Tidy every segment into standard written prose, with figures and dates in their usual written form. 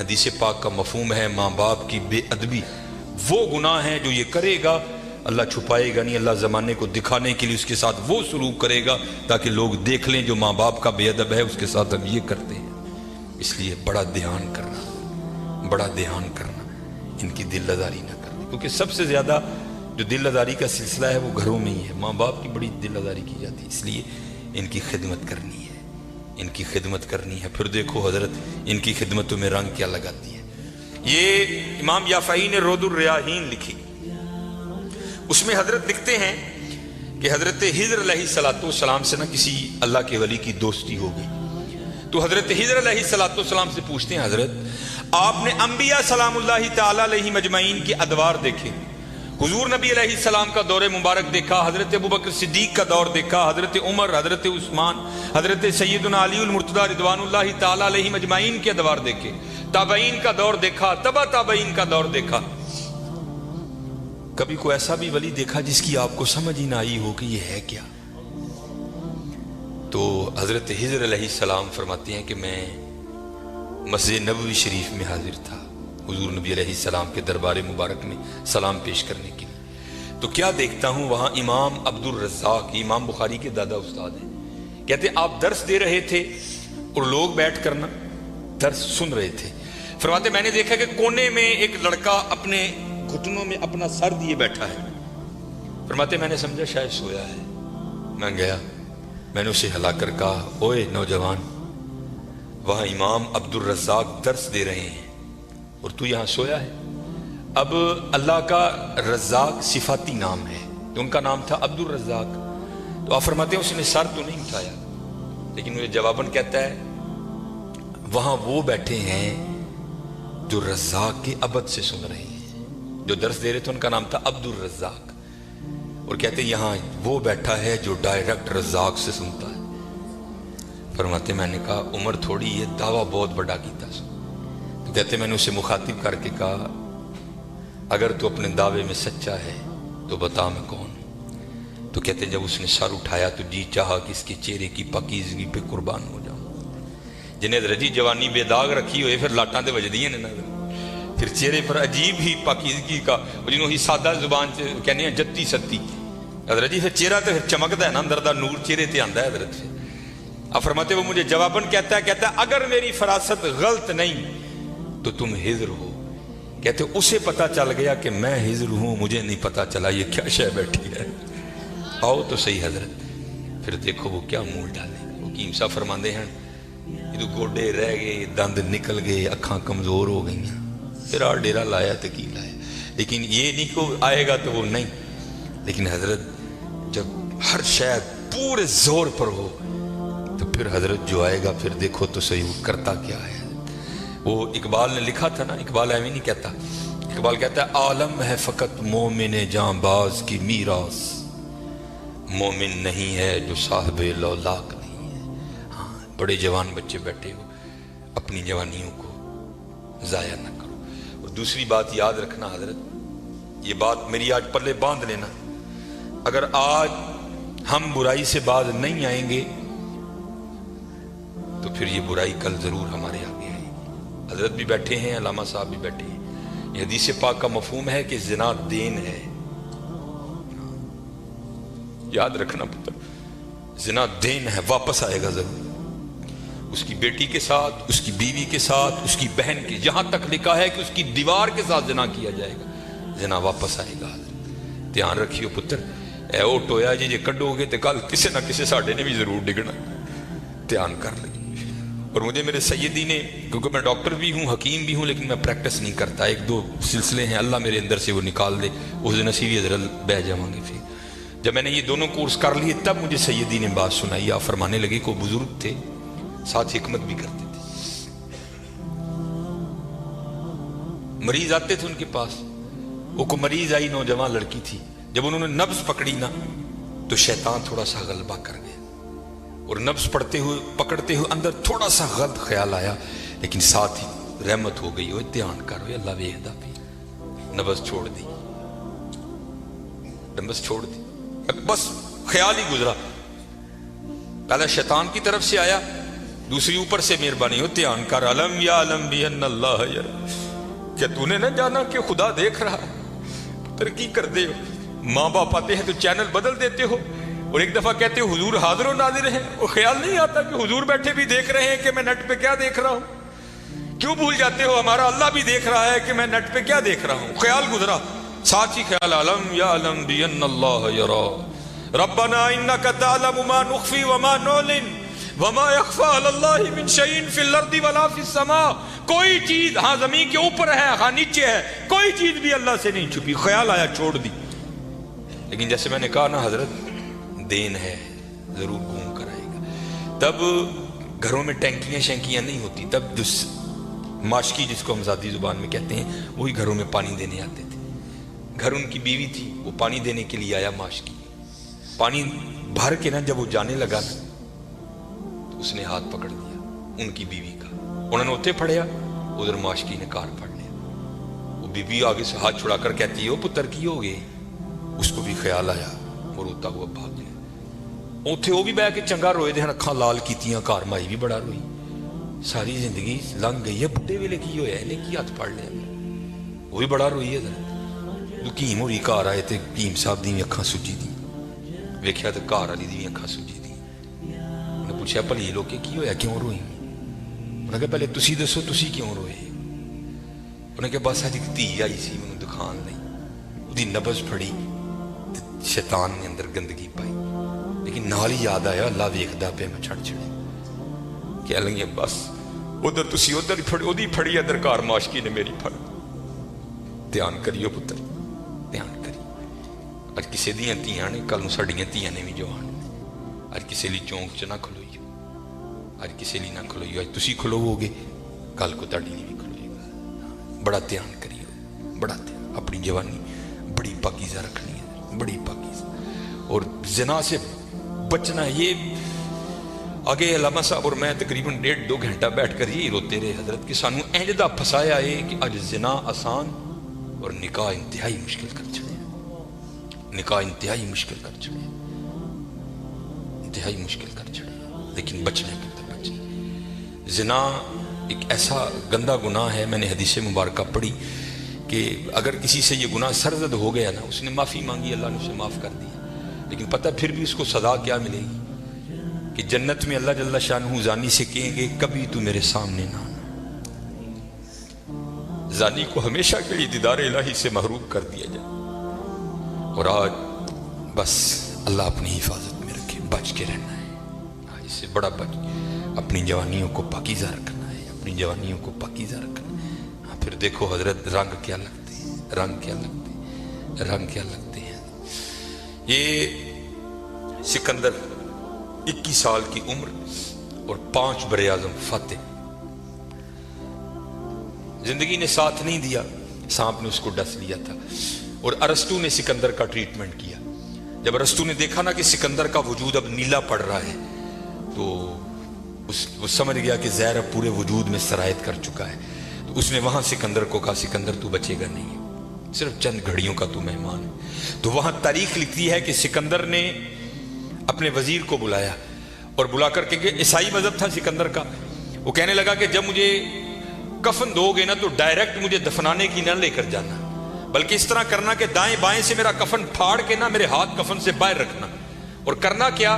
حدیث پاک کا مفہوم ہے ماں باپ کی بے ادبی، وہ گناہ ہے جو یہ کرے گا اللہ چھپائے گا نہیں، اللہ زمانے کو دکھانے کے لیے اس کے ساتھ وہ سلوک کرے گا تاکہ لوگ دیکھ لیں جو ماں باپ کا بے ادب ہے اس کے ساتھ ہم یہ کرتے ہیں۔ اس لیے بڑا دھیان کرنا ان کی دل لزاری نہ کرنا، کیونکہ سب سے زیادہ جو دل لزاری کا سلسلہ ہے وہ گھروں میں ہی ہے، ماں باپ کی بڑی دل لزاری کی جاتی ہے، اس لیے ان کی خدمت کرنی ہے۔ پھر دیکھو حضرت ان کی خدمتوں میں رنگ کیا لگاتی ہے۔ یہ امام یافعی نے رود الریاحین لکھی، اس میں حضرت لکھتے ہیں کہ حضرت خضر علیہ السلام سے کسی اللہ کے ولی کی دوستی ہو گئی، تو حضرت خضر علیہ السلام سے پوچھتے ہیں حضرت آپ نے انبیاء سلام اللہ تعالی علیہ مجمعین کے ادوار دیکھے، حضور نبی علیہ السلام کا دور مبارک دیکھا، حضرت ابوبکر صدیق کا دور دیکھا، حضرت عمر، حضرت عثمان، حضرت سیدنا علی المرتضی رضوان اللہ تعالی علیہ مجمعین کے ادوار دیکھے، تابعین کا دور دیکھا، تبع تابعین کا دور دیکھا، کبھی کوئی ایسا بھی ولی دیکھا جس کی آپ کو سمجھ ہی نہ آئی ہو کہ یہ ہے کیا؟ تو حضرت خضر علیہ السلام فرماتے ہیں کہ میں مسجد نبوی شریف میں حاضر تھا حضور نبی علیہ السلام کے دربار مبارک میں سلام پیش کرنے کے لیے، تو کیا دیکھتا ہوں وہاں امام عبد الرزاق، امام بخاری کے دادا استاد ہیں، کہتے آپ درس دے رہے تھے اور لوگ بیٹھ کر درس سن رہے تھے، فرماتے میں نے دیکھا کہ کونے میں ایک لڑکا اپنے گھٹنوں میں اپنا سر دیے بیٹھا ہے، فرماتے میں نے سمجھا شاید سویا ہے، میں گیا، میں نے اسے ہلا کر کہا اوئے نوجوان، وہاں امام عبد الرزاق درس دے رہے ہیں اور تو یہاں سویا ہے؟ اب اللہ کا رزاق صفاتی نام ہے، تو ان کا نام تھا عبد الرزاق، تو آپ فرماتے ہیں اس نے سر تو نہیں اٹھایا، لیکن مجھے جواباً کہتا ہے وہاں وہ بیٹھے ہیں جو رزاق کے عبد سے سن رہے ہیں، جو درس دے رہے تھے ان کا نام تھا عبد الرزاق، اور کہتے ہیں یہاں وہ بیٹھا ہے جو ڈائریکٹ رزاق سے سنتا ہے۔ فرماتے میں نے کہا عمر تھوڑی یہ دعویٰ بہت بڑا کیتا، تو کہتے میں نے اسے مخاطب کر کے کہا اگر تو اپنے دعوے میں سچا ہے تو بتا میں کون ہوں؟ تو کہتے جب اس نے سر اٹھایا تو جی چاہا کہ اس کے چہرے کی پاکیزگی پہ قربان ہو جاؤں، جنہیں رجی جوانی بے داغ رکھی ہوئے پھر لاٹاں تے وجدیاں نے نظر، پھر چہرے پر عجیب ہی پاکیزگی کا، جنہوں ہی سادہ زبان سے کہنے ہیں جتی ستی، حضرت جی پھر چہرہ تو پھر چمکتا ہے نا، اندر دا نور چہرے تے آندا ہے حضرت سے۔ اب فرماتے وہ مجھے جواباً کہتا ہے اگر میری فراست غلط نہیں تو تم خضر ہو، کہتے اسے پتا چل گیا کہ میں خضر ہوں، مجھے نہیں پتا چلا یہ کیا شے بیٹھی ہے، آؤ تو صحیح حضرت، پھر دیکھو وہ کیا مول ڈالے، وہ حکیم صاحب فرماندے ہیں یہ گوڈے رہ گئے، دند نکل گئے، اکھاں کمزور ہو گئی ہیں، پھر آ ڈیرا لایا تکی لایا، لیکن یہ نہیں کہ آئے گا تو وہ نہیں، لیکن حضرت جب ہر شے پورے زور پر ہو تو پھر حضرت جو آئے گا پھر دیکھو تو صحیح وہ کرتا کیا ہے۔ وہ اقبال نے لکھا تھا نا، اقبال ایویں نہیں کہتا، اقبال کہتا ہے عالم ہے فقط مومن جاں باز کی میراث، مومن نہیں ہے جو صاحب لولاک نہیں ہے۔ ہاں بڑے جوان بچے بیٹھے ہو، اپنی جوانیوں کو ضائع نہ کرو۔ اور دوسری بات یاد رکھنا حضرت، یہ بات میری آج پلے باندھ لینا، اگر آج ہم برائی سے باز نہیں آئیں گے تو پھر یہ برائی کل ضرور ہمارے آگے آئے گی۔ حضرت بھی بیٹھے ہیں، علامہ صاحب بھی بیٹھے ہیں، یہ حدیث پاک کا مفہوم ہے کہ زنا دین ہے، یاد رکھنا پتر، زنا دین ہے، واپس آئے گا ضرور، اس کی بیٹی کے ساتھ، اس کی بیوی کے ساتھ، اس کی بہن کے، یہاں تک لکھا ہے کہ اس کی دیوار کے ساتھ زنا کیا جائے گا، زنا واپس آئے گا۔ دھیان رکھیو پتر، اے او ٹویا جی کڈو گے تو کل کسی نہ کسی ساڈے نے بھی ضرور ڈگنا، دھیان کر لیں۔ اور مجھے میرے سیدی نے، کیونکہ میں ڈاکٹر بھی ہوں، حکیم بھی ہوں، لیکن میں پریکٹس نہیں کرتا، ایک دو سلسلے ہیں اللہ میرے اندر سے وہ نکال دے، اس دن اسی بھی حضرت بہ جاؤں گے۔ پھر جب میں نے یہ دونوں کورس کر لیے تب مجھے سیدی نے بات سنائی، آپ فرمانے لگے کو بزرگ تھے ساتھ حکمت بھی کرتے تھے، مریض آتے تھے ان کے پاس، وہ کو مریض آئی نوجوان لڑکی تھی، جب انہوں نے نبض پکڑی نا تو شیطان تھوڑا سا غلبہ کر گیا، اور نبض پڑھتے ہوئے پکڑتے ہوئے اندر تھوڑا سا غلط خیال آیا، لیکن ساتھ ہی رحمت ہو گئی، وہ دھیان کر ہوئے اللہ ویکھدا پی، نبض چھوڑ دی، نبض چھوڑ دی، بس خیال ہی گزرا، پہلا شیطان کی طرف سے آیا، दूसरी ऊपर से मेहरबानी हो, ध्यान कर, अलम या अलम भी अल्लाह यरा, क्या तूने ना जाना कि खुदा देख रहा है? तरक्की कर दे हो, माँ बाप आते हैं तो चैनल बदल देते हो, और एक दफा कहते हो हुजूर हाजिर नाजिर है, और ख्याल नहीं आता कि हुजूर बैठे भी देख रहे हैं कि मैं नेट पे क्या देख रहा हूं। क्यों भूल जाते हो हमारा अल्लाह भी देख रहा है कि मैं नेट पे क्या देख रहा हूं? ख्याल गुजरा, साथ ही ख्याल, अलम या अलम भी अल्लाह यरा, रब्बना इन्नका तअलमु मा नुख्फी व मा नुलिन वमा यख्फा अलल्लाहि मिन शैइन फिल अर्दि वला फिस समा। कोई चीज, हाँ जमीन के ऊपर है, हाँ नीचे है, कोई चीज भी अल्लाह से नहीं छुपी। ख्याल आया, छोड़ दी। लेकिन जैसे मैंने कहा ना हजरत, देन है, जरूर घूम कर आएगा। तब घरों में टैंकियां शैंकियां नहीं होती, तब माशकी जिसको हम ज़ाती जुबान में कहते हैं, वही घरों में पानी देने आते थे। घर उनकी बीवी थी, वो पानी देने के लिए आया माशकी। पानी भर के ना जब वो जाने लगा ना, तो उसने हाथ पकड़ दिया उनकी बीवी का, उन्होंने उत्ते फड़िया, उधर माशकी ने कार फड़ लिया। वो बीवी आगे से हाथ छुड़ाकर कहती है, वो पुत्र की हो गए? उसको भी ख्याल आया, वो रोता हुआ भाग गया। उत्थे वो भी बह के चंगा रोए दे, अखा लाल कीतियां, घर माई भी बड़ा रोई। सारी जिंदगी लंघ गई है, बुढ़े वेले की होया, इन्हें की हाथ फड़ लिया? वो भी बड़ा रोई है। हकीम होरी घर आए तो हकीम साहब दी अखा सुजी दी, वेख्या तो घर वाली दी अखा सुजी दी। उन्हें पूछा, भली लोके की होया, क्यों रोई? उन्हें कहा, पहले तुसी दसो, तुसी क्यों रोए? उन्हें कहा, बस अज एक धी आई सी मैनूं दिखाण लई, उहदी नबज फड़ी, शैतान ने अंदर गंदगी पाई, लेकिन नाल ही याद आया अल्लाह वेखदा पे, मैं छड़ छड़े कह लगी बस उधर तुसी उधर फड़ी, फड़ी इधर घर माशकी ने मेरी फड़। ध्यान करियो पुत्र, ध्यान करियो। अज किसी दियां धीआं ने, कल नूं साडियां धीआं ने भी जवान ने। अज किसी लिए चौंक च ना खलोइयो, अज किसी लिए ना खलोइयो। अज तुसी खलोवोगे, कल को तुहाडी नहीं भी खलोएगा। बड़ा ध्यान करियो, बड़ा ध्यान। अपनी जवानी बड़ी पाकीज़ा रखनी है, बड़ी पाकीज़ा। और ज़िना से बचना। ये आगे अल्लामा साहब और मैं तकरीबन 1.5-2 घंटा बैठ कर ही रोते रहे हजरत कि सानू इंज दा फसाया है कि अज ज़िना आसान और निकाह इंतहाई मुश्किल कर छड़े। निकाह इंतहाई मुश्किल कर छड़े, इंतहाई मुश्किल कर छड़े। लेकिन बचने पुत्र बचने। ज़िना एक ऐसा गंदा गुनाह है, मैंने हदीस मुबारक पढ़ी कि अगर किसी से ये गुनाह सरजद हो गया ना, उसने माफ़ी मांगी, अल्लाह ने उसे माफ़ कर दिया, लेकिन पता फिर भी उसको सज़ा क्या मिलेगी कि जन्नत में अल्लाह जल्ला शानहू ज़ानी से कहेंगे, कभी तू मेरे सामने ना आना। ज़ानी को हमेशा के लिए दीदार इलाही से महरूम कर दिया जाए। और आज बस अल्लाह अपनी हिफाजत में रखे, बच के रहना है। इससे बड़ा बच, अपनी जवानियों को पाकीज़ा रखना है, अपनी जवानियों को पाकीज़ा रखना है। हाँ, फिर देखो हजरत, रंग क्या लगते हैं, रंग क्या लगते हैं, रंग क्या लगते हैं। ये सिकंदर 21 साल की उम्र और 5 बरे आज़म फतेह। जिंदगी ने साथ नहीं दिया, सांप ने उसको डस लिया था। और अरस्तु ने सिकंदर का ट्रीटमेंट किया। जब अरस्तु ने देखा ना कि सिकंदर का वजूद अब नीला पड़ रहा है, तो वो समझ गया कि ज़हर अब पूरे वजूद में सरायत कर चुका है। तो उसने वहां सिकंदर को कहा, सिकंदर तू बचेगा नहीं, सिर्फ चंद घड़ियों का तू मेहमान है। तो वहां तारीख लिखती है कि सिकंदर ने अपने वजीर को बुलाया और बुलाकर के, ईसाई मजहब था सिकंदर का, वो कहने लगा कि जब मुझे कफन दोगे ना तो डायरेक्ट मुझे दफनाने की ना लेकर जाना, बल्कि इस तरह करना कि दाएं बाएं से मेरा कफन फाड़ के ना मेरे हाथ कफन से बाहर रखना। और करना क्या,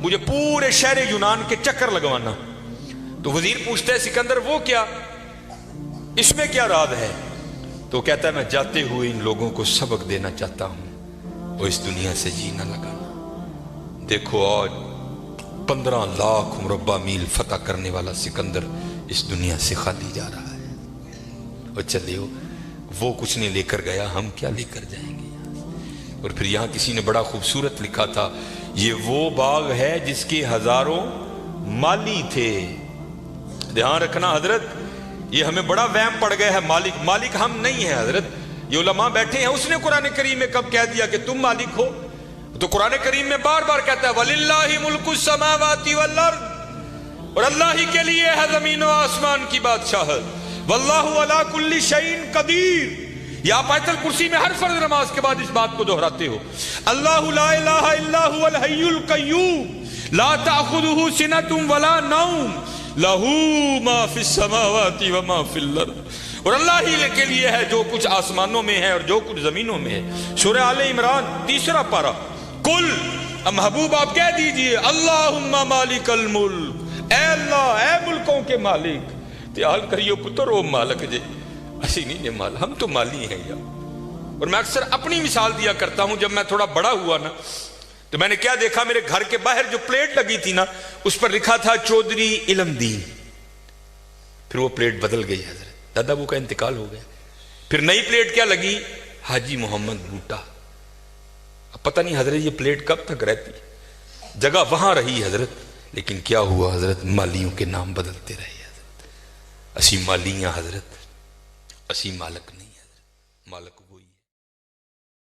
मुझे पूरे शहर यूनान के चक्कर लगवाना। तो वजीर पूछता है, सिकंदर वो क्या, इसमें क्या राज है? तो कहता है, मैं जाते हुए इन लोगों को सबक देना चाहता हूं, वो इस दुनिया से जीना लगाना। देखो आज 15 लाख मुरब्बा मील फतह करने वाला सिकंदर इस दुनिया से खाली जा रहा है। और चलिए वो कुछ नहीं लेकर गया, हम क्या लेकर जाएंगे यहाँ। और फिर यहाँ किसी ने बड़ा खूबसूरत लिखा था, ये वो बाग है जिसके हजारों माली थे। ध्यान रखना हजरत, ये हमें बड़ा वहम पड़ गया है, मालिक मालिक हम नहीं है हजरत। ये उलमा बैठे हैं, उसने कुरान करीम में कब कह दिया कि तुम मालिक हो? तो कुरान करीम में बार बार कहता है, वलिल्लाहि मुल्कुस समावाति वल अर्द, और अल्लाह ही के लिए है जमीन और आसमान की बादशाहत। वल्लाहु अला कुल्ली शैइन कदीर। या आप आयतुल कुर्सी में हर फर्ज नमाज के बाद इस बात को दोहराते हो, अल्लाहु ला इलाहा इल्ला हुवल हय्युल कय्यूम ला ताखुदुहु सिनतुम वला नौम लहू मा फिस समावाति व मा फिल अर्द, और अल्लाह ही के लिए है जो कुछ आसमानों में है और जो कुछ जमीनों में है। सूरह आले इमरान 3 पारा। कुल, महबूब आप कह दीजिए, अल्लाहुम्मा मालिकल मुल्क, ऐ अल्लाह, ऐ मुल्कों के मालिक, त्याल करियो पुत्र ओ मालिक जे, असी नहीं ने माल, हम तो माली हैं यार। और मैं अक्सर अपनी मिसाल दिया करता हूं, जब मैं थोड़ा बड़ा हुआ ना, तो मैंने क्या देखा, मेरे घर के बाहर जो प्लेट लगी थी ना, उस पर लिखा था चौधरी इलमदीन। फिर वो प्लेट बदल गई, हजरत दादा वो का इंतकाल हो गया। फिर नई प्लेट क्या लगी, हाजी मोहम्मद बूटा। अब पता नहीं हजरत ये प्लेट कब तक रहती, जगह वहां रही हजरत, लेकिन क्या हुआ हजरत, मालियों के नाम बदलते रहे हजरत। असी मालियां हजरत, असी मालक नहीं हजरत, मालक